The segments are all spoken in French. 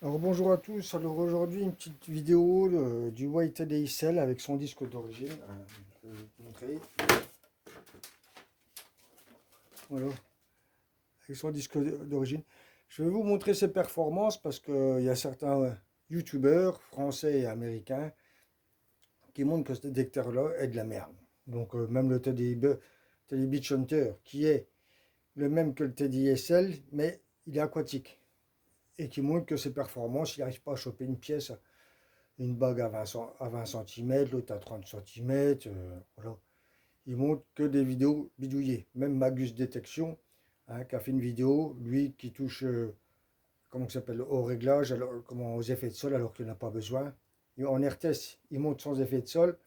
Alors bonjour à tous, alors aujourd'hui une petite vidéo du White ADSL avec son disque d'origine. Je vais vous montrer. Voilà, avec son disque d'origine. Je vais vous montrer ses performances parce qu'il y a certains youtubeurs français et américains qui montrent que ce détecteur-là est de la merde. Donc même le Teddy Beach Hunter, qui est le même que le Teddy SL, mais il est aquatique. Et qui montre que ses performances, il n'arrive pas à choper une pièce. Une bague à 20 cm, l'autre à 30 cm. Voilà. Il montre que des vidéos bidouillées. Même Magus Détection, hein, qui a fait une vidéo, lui qui touche, comment ça s'appelle, au réglage, alors, comment, aux effets de sol alors qu'il n'a pas besoin. En RTS, il monte sans effet de sol.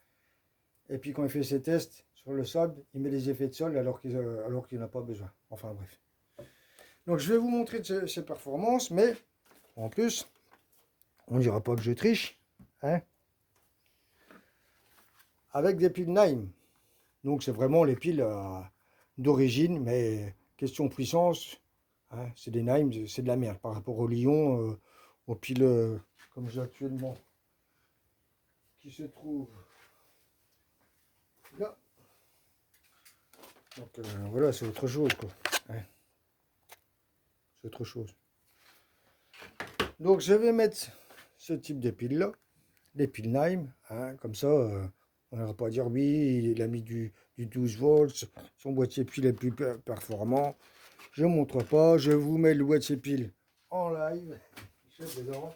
Et puis quand il fait ses tests sur le sable, il met les effets de sol alors qu'il n'a pas besoin. Enfin bref. Donc je vais vous montrer ses performances, mais en plus, on ne dira pas que je triche. Hein, avec des piles Naim. Donc c'est vraiment les piles d'origine, mais question puissance, hein, c'est des Naim, c'est de la merde par rapport au Lyon, aux piles comme j'ai actuellement, qui se trouvent là. Donc voilà, c'est autre chose quoi. Hein, c'est autre chose. Donc je vais mettre ce type de piles là, des piles Naim, hein, comme ça. On n'ira pas dire oui, il a mis du 12 volts, son boîtier pile est plus performant. Je ne montre pas, je vous mets le boîtier pile en live. Dedans.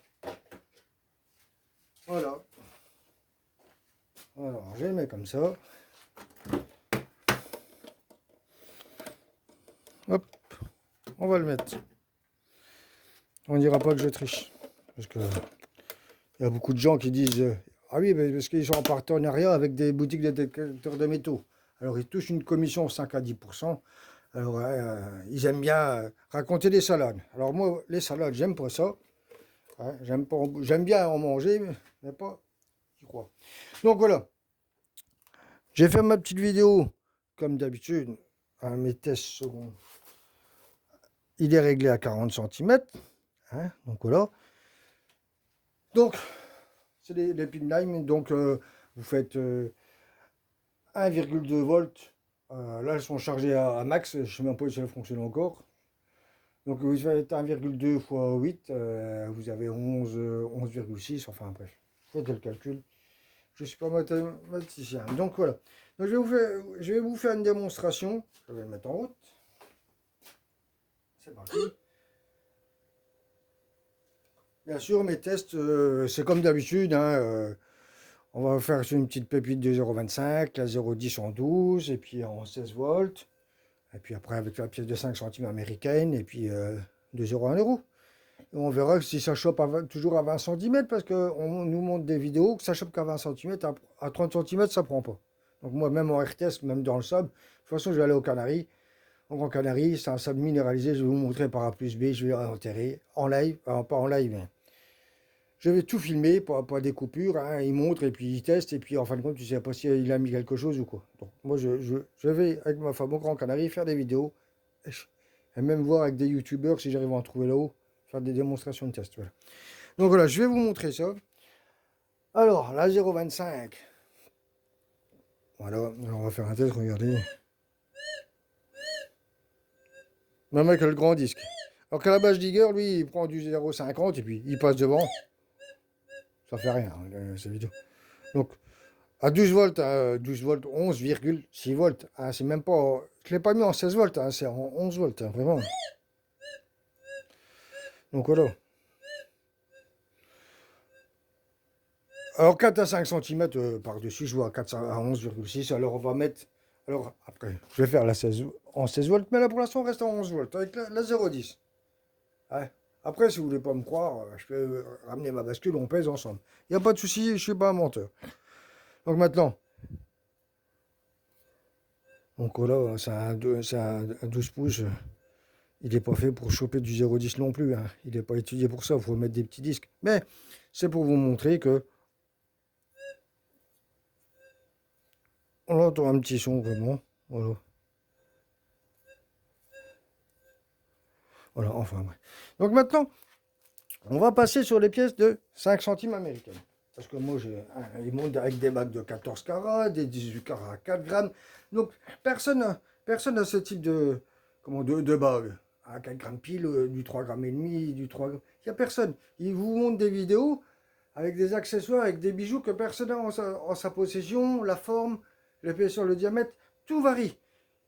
Voilà. Alors, je le mets comme ça. Hop, on va le mettre. On ne dira pas que je triche. Parce que il y a beaucoup de gens qui disent ah oui, parce qu'ils sont en partenariat avec des boutiques de détecteurs de métaux. Alors, ils touchent une commission 5 à 10%. Alors, ils aiment bien raconter des salades. Alors, moi, les salades, j'aime pas ça. Hein, j'aime bien en manger, mais pas y croire. Donc, voilà. J'ai fait ma petite vidéo, comme d'habitude, à mes tests secondes. Il est réglé à 40 cm. Hein, donc voilà. Donc, c'est les pin line. Donc, vous faites 1,2 volts. Là, elles sont chargées à max. Je ne sais même pas si elles fonctionnent encore. Donc, vous faites 1,2 fois 8. Vous avez 11,6. Enfin, bref. Faites le calcul. Je ne suis pas mathématicien. Donc, voilà. Donc, je vais vous faire une démonstration. Je vais le mettre en route. C'est parti. Bien sûr, mes tests, c'est comme d'habitude. Hein, on va faire sur une petite pépite de 0,25, la 0,10 en 12, et puis en 16 volts. Et puis après, avec la pièce de 5 centimes américaine, et puis de 0 à 1 euro. Et on verra si ça chope toujours à 20 cm, parce qu'on nous montre des vidéos que ça chope qu'à 20 cm, à 30 cm, ça prend pas. Donc moi, même en RTS, même dans le sable, de toute façon, je vais aller aux Canaries. Donc en Canaries, c'est un sable minéralisé, je vais vous montrer par A plus B, je vais enterrer en live, pas en live, mais je vais tout filmer, pas des coupures, hein, il montre et puis il teste, et puis en fin de compte, tu sais pas s'il a mis quelque chose ou quoi. Donc moi, je vais avec ma femme au Grand Canarie faire des vidéos, et même voir avec des youtubeurs si j'arrive à en trouver là-haut, faire des démonstrations de test. Voilà. Donc voilà, je vais vous montrer ça. Alors, la 0,25. Voilà, alors on va faire un test, regardez. Même avec le grand disque. Alors qu'à la base Digger, lui, il prend du 0,50 et puis il passe devant. Ça fait rien, cette vidéo. Donc, à 12 volts, 12 volts, 11,6 volts. Hein, c'est même pas. Je ne l'ai pas mis en 16 volts, hein, c'est en 11 volts, hein, vraiment. Donc voilà. Alors 4 à 5 cm par-dessus, je vois à 4 à 11,6. Alors on va mettre. Alors après, je vais faire la 16, en 16 volts, mais là pour l'instant on reste en 11 volts avec la 0,10. Ouais. Après, si vous voulez pas me croire, je peux ramener ma bascule, on pèse ensemble. Il n'y a pas de souci, je ne suis pas un menteur. Donc maintenant, donc voilà, c'est un 12 pouces. Il n'est pas fait pour choper du 0,10 non plus. Hein. Il n'est pas étudié pour ça. Il faut mettre des petits disques. Mais c'est pour vous montrer que on entend un petit son vraiment. Voilà. Voilà, enfin bref. Donc maintenant, On va passer sur les pièces de 5 centimes américaines. Parce que moi, ils montent avec des bagues de 14 carats, des 18 carats à 4 grammes. Donc, personne n'a ce type de bague. À 4 grammes pile, du 3 grammes et demi, du 3 grammes. Il n'y a personne. Ils vous montrent des vidéos avec des accessoires, avec des bijoux que personne n'a en sa possession, la forme, l'épaisseur, le diamètre, tout varie.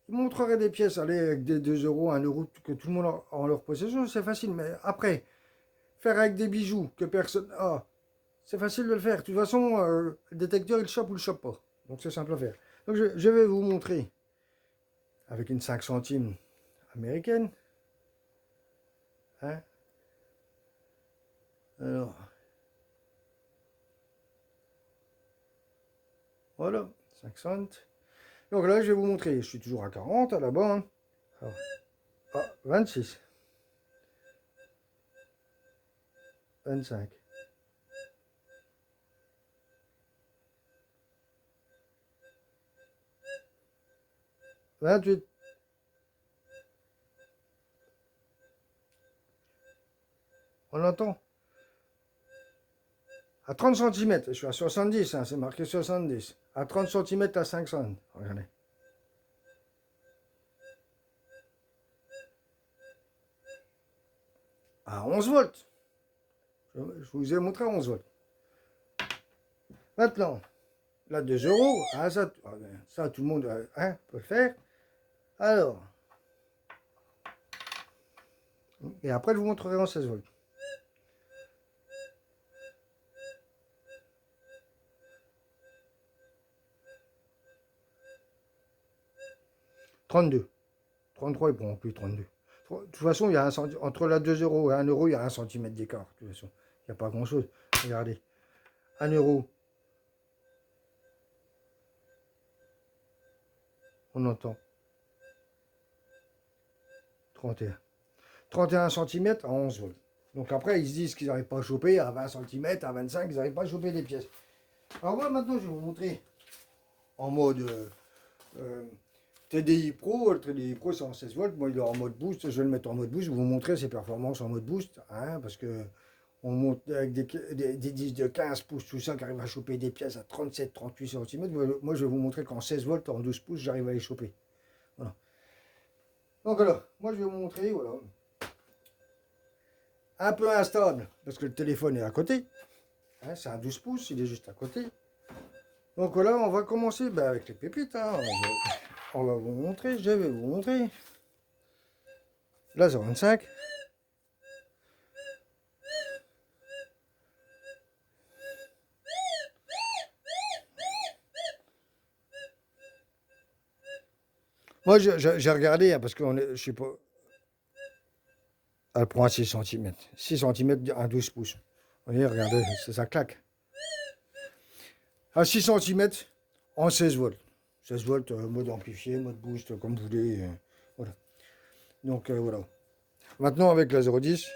Ils montreraient des pièces, allez, avec des 2 euros, 1 euro, que tout le monde a en leur possession, c'est facile. Mais après, faire avec des bijoux que personne a, c'est facile de le faire. De toute façon, le détecteur, il chope ou il chope pas. Donc c'est simple à faire. Donc je vais vous montrer avec une 5 centimes américaine. Hein. Alors, voilà, 5 cents. Donc là, je vais vous montrer. Je suis toujours à 40 là-bas. Hein. Alors, 26. 25. 28. On entend. À 30 cm, je suis à 70, hein, c'est marqué 70. À 30 cm à 500. Regardez. À 11 volts. Je vous ai montré à 11 volts. Maintenant, là, 2 euros, ah, ça, tout le monde hein, peut le faire. Alors, et après, je vous montrerai en 16 volts. 32. 33, ils ne pourront plus 32. De toute façon, il y a entre la 2 euros et 1 euro, il y a 1 centimètre d'écart. De toute façon, il n'y a pas grand-chose. Regardez. 1 euro. On entend. 31. 31 cm à 11 volts. Donc après, ils se disent qu'ils n'arrivent pas à choper à 20 cm, à 25, ils n'arrivent pas à choper des pièces. Alors moi, maintenant, je vais vous montrer en mode TDI Pro. Le TDI Pro, c'est en 16 volts. Moi, il est en mode boost. Je vais le mettre en mode boost. Je vais vous montrer ses performances en mode boost. Hein, parce que on monte avec des disques de 15 pouces, tout ça, qui arrivent à choper des pièces à 37-38 cm. Moi, je vais vous montrer qu'en 16 volts, en 12 pouces, j'arrive à les choper. Voilà. Donc voilà, moi, je vais vous montrer, voilà. Un peu instable, parce que le téléphone est à côté. Hein, c'est un 12 pouces, il est juste à côté. Donc voilà, on va commencer avec les pépites. Hein. On va vous montrer, je vais vous montrer. La 25. Moi, j'ai regardé, hein, parce que je sais pas. Elle prend 6 cm. 6 cm, un 12 pouces. Vous voyez, regardez, ça claque. À 6 cm, en 16 volts. 16 volts, mode amplifié, mode boost, comme vous voulez. Voilà. Donc voilà. Maintenant, avec la 0,10,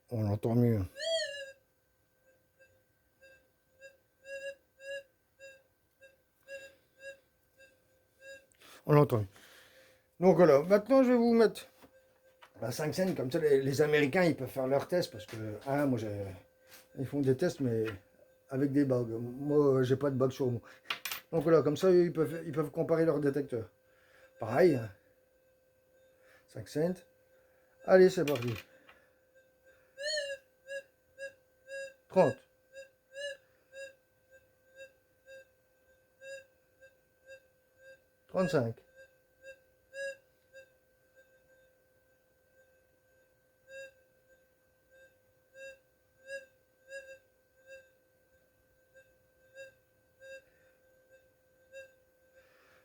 on entend mieux. On l'entend. Donc voilà, maintenant je vais vous mettre la 5 cents, comme ça les Américains ils peuvent faire leurs tests parce que hein, moi ils font des tests mais avec des bugs. Moi j'ai pas de bugs sur moi. Donc voilà, comme ça ils peuvent comparer leurs détecteurs. Pareil, 5 cents. Allez, c'est parti. 30. 35.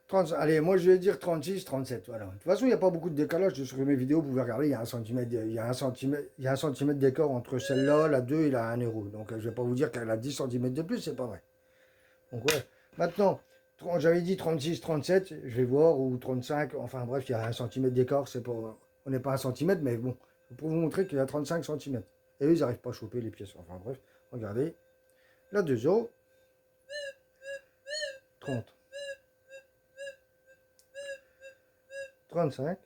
30, allez, moi je vais dire 36, 37. Voilà. De toute façon, il n'y a pas beaucoup de décalage sur mes vidéos. Vous pouvez regarder, il y a 1 cm, il y a 1 cm d'écart entre celle-là, la 2 et la 1 euro. Donc je ne vais pas vous dire qu'elle a 10 cm de plus, c'est pas vrai. Donc ouais. Maintenant, j'avais dit 36, 37, je vais voir, ou 35, enfin bref, il y a 1 cm d'écart, c'est pas, on n'est pas 1 cm, mais bon, pour vous montrer qu'il y a 35 cm. Et eux, ils n'arrivent pas à choper les pièces. Enfin bref, regardez, la 2 euros, 30, 35,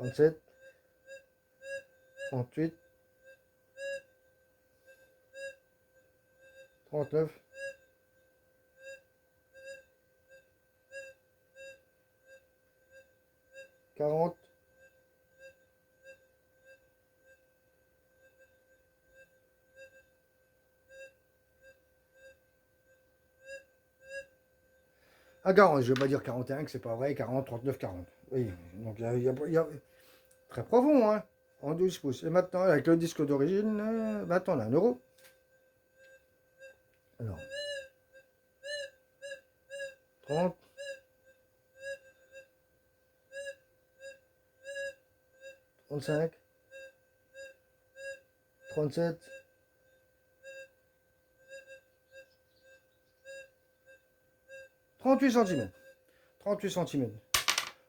37, 38, 39, 40, 40, je ne vais pas dire 41, que c'est pas vrai, 40, 39, 40. Oui, donc il y a très profond, hein, en 12 pouces. Et maintenant, avec le disque d'origine, maintenant on a 1 euro. Alors, 30, 35, 37, 38 cm. 38 cm.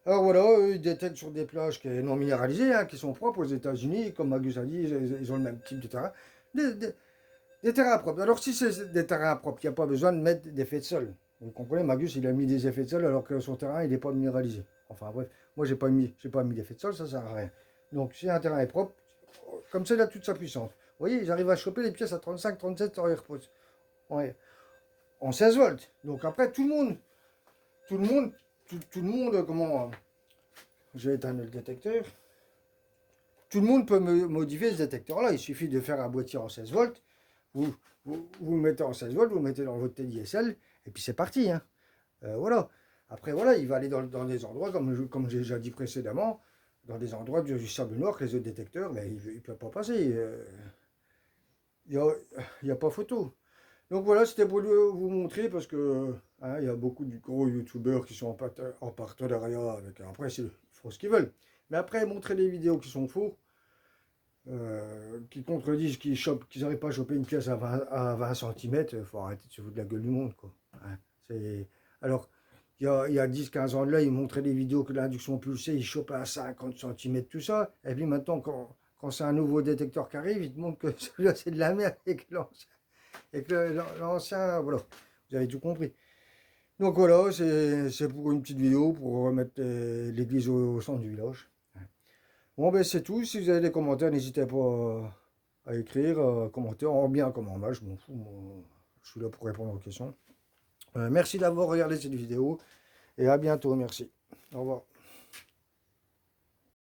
Alors voilà, eux, ils détectent sur des plages qui sont non minéralisées, hein, qui sont propres aux États-Unis, comme Magus a dit, ils ont le même type de terrain. Des terrains propres. Alors si c'est des terrains propres, il n'y a pas besoin de mettre des effets de sol. Vous comprenez, Magus, il a mis des effets de sol alors que son terrain, il n'est pas minéralisé. Enfin bref, moi, j'ai pas mis d'effet de sol, ça sert à rien. Donc si un terrain est propre, comme ça, il a toute sa puissance. Vous voyez, ils arrivent à choper les pièces à 35, 37 en repose. En 16 volts. Donc après, tout le monde, comment... Je vais éteindre le détecteur. Tout le monde peut modifier ce détecteur-là. Il suffit de faire un boîtier en 16 volts. Vous le mettez en 16 volts, vous le mettez dans votre TDSL, et puis c'est parti. Hein. Voilà. Après, voilà, il va aller dans des endroits, comme j'ai déjà dit précédemment, dans des endroits du sable noir que les autres détecteurs, mais il ne peut pas passer. Il n'y a pas photo. Donc voilà, c'était pour vous montrer, parce que hein, il y a beaucoup de gros youtubeurs qui sont en partenariat avec. Après, ils font ce qu'ils veulent. Mais après, montrer des vidéos qui sont faux, qui contredisent, qu'ils n'arrivent pas à choper une pièce à 20 cm, il faut arrêter de se foutre de la gueule du monde. Quoi. Hein, alors, il y a 10-15 ans de là, ils montraient des vidéos que l'induction pulsée, ils chopaient à 50 cm, tout ça. Et puis maintenant, quand c'est un nouveau détecteur qui arrive, ils te montrent que celui-là, c'est de la merde et que l'ancien, voilà, vous avez tout compris. Donc voilà, c'est pour une petite vidéo, pour remettre l'église au centre du village. Bon, ben c'est tout. Si vous avez des commentaires, n'hésitez pas à écrire, commenter, en bien comme en mal, je m'en fous. Moi, je suis là pour répondre aux questions. Merci d'avoir regardé cette vidéo et à bientôt. Merci. Au revoir.